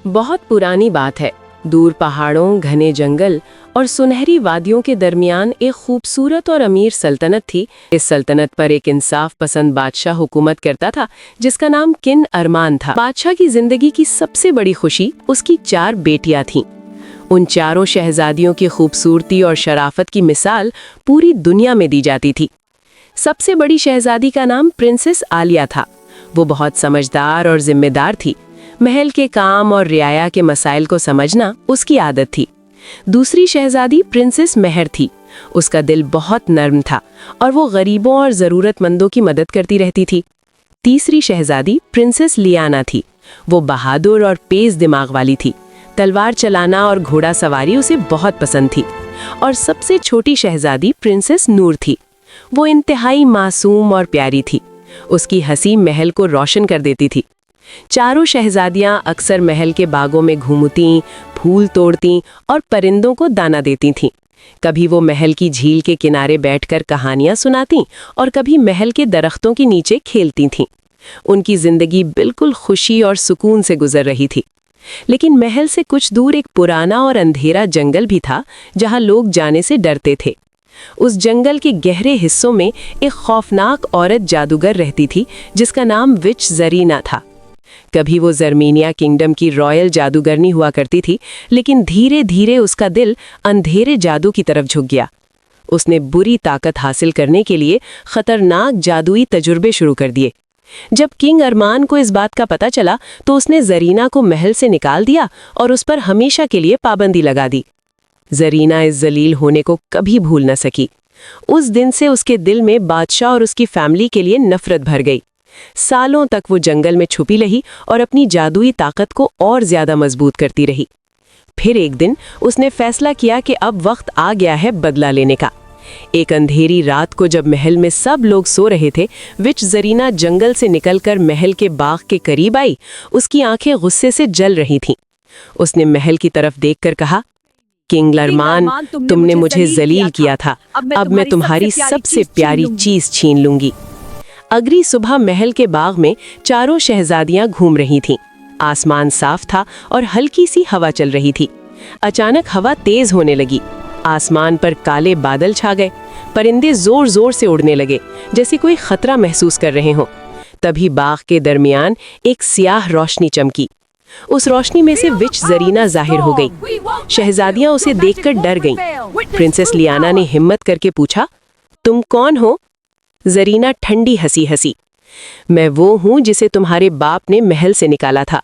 बहुत पुरानी बात है। दूर पहाड़ों, घने जंगल और सुनहरी वादियों के दरमियान एक खूबसूरत और अमीर सल्तनत थी। इस सल्तनत पर एक इंसाफ पसंद बादशाह हुकूमत करता था, जिसका नाम किन अरमान था। बादशाह की जिंदगी की सबसे बड़ी खुशी उसकी 4 बेटियां थीं। उन चारों शहजादियों की खूबसूरती और शराफत की मिसाल पूरी दुनिया में दी जाती थी। सबसे बड़ी शहजादी का नाम प्रिंसेस आलिया था। वो बहुत समझदार और जिम्मेदार थी। महल के काम और रियाया के मसाइल को समझना उसकी आदत थी। दूसरी शहजादी प्रिंसेस महर थी। उसका दिल बहुत नर्म था और वो गरीबों और ज़रूरतमंदों की मदद करती रहती थी। तीसरी शहजादी प्रिंसेस लियाना थी। वो बहादुर और तेज दिमाग वाली थी। तलवार चलाना और घोड़ा सवारी उसे बहुत पसंद थी। और सबसे छोटी शहजादी प्रिंसेस नूर थी। वो इंतहाई मासूम और प्यारी थी। उसकी हंसी महल को रोशन कर देती थी। चारों शहजादियां अक्सर महल के बागों में घूमती, फूल तोड़ती और परिंदों को दाना देती थीं। कभी वो महल की झील के किनारे बैठकर कहानियां सुनाती और कभी महल के दरख्तों के नीचे खेलती थीं। उनकी जिंदगी बिल्कुल खुशी और सुकून से गुजर रही थी। लेकिन महल से कुछ दूर एक पुराना और अंधेरा जंगल भी था, जहां लोग जाने से डरते थे। उस जंगल के गहरे हिस्सों में एक खौफनाक औरत जादूगर रहती थी, जिसका नाम विच जरीना था। कभी वो जर्मीनिया किंगडम की रॉयल जादूगरनी हुआ करती थी, लेकिन धीरे धीरे उसका दिल अंधेरे जादू की तरफ झुक गया। उसने बुरी ताकत हासिल करने के लिए खतरनाक जादुई तजुर्बे शुरू कर दिए। जब किंग अरमान को इस बात का पता चला, तो उसने जरीना को महल से निकाल दिया और उस पर हमेशा के लिए पाबंदी लगा दी। जरीना इस जलील होने को कभी भूल न सकी। उस दिन से उसके दिल में बादशाह और उसकी फैमिली के लिए नफरत भर गई। सालों तक वो जंगल में छुपी रही और अपनी जादुई ताकत को और ज्यादा मजबूत करती रही। फिर एक दिन उसने फैसला किया कि अब वक्त आ गया है बदला लेने का। एक अंधेरी रात को जब महल में सब लोग सो रहे थे, विच जरीना जंगल से निकलकर महल के बाग के करीब आई। उसकी आंखें गुस्से से जल रही थीं। उसने महल की तरफ देखकर कहा, किंग अरमान, तुमने मुझे जलील किया था। अब मैं तुम्हारी सबसे प्यारी चीज छीन लूंगी। अगली सुबह महल के बाग में चारों शहजादियां घूम रही थीं। आसमान साफ था और हल्की सी हवा चल रही थी। अचानक हवा तेज होने लगी। आसमान पर काले बादल छा गए। परिंदे जोर जोर से उड़ने लगे, जैसे कोई खतरा महसूस कर रहे हों। तभी बाग के दरमियान एक सियाह रोशनी चमकी। उस रोशनी में से विच जरीना जाहिर हो गई। शहजादियां उसे देखकर डर गईं। प्रिंसेस लियाना ने हिम्मत करके पूछा, तुम कौन हो? जरीना ठंडी हंसी हंसी, मैं वो हूं जिसे तुम्हारे बाप ने महल से निकाला था।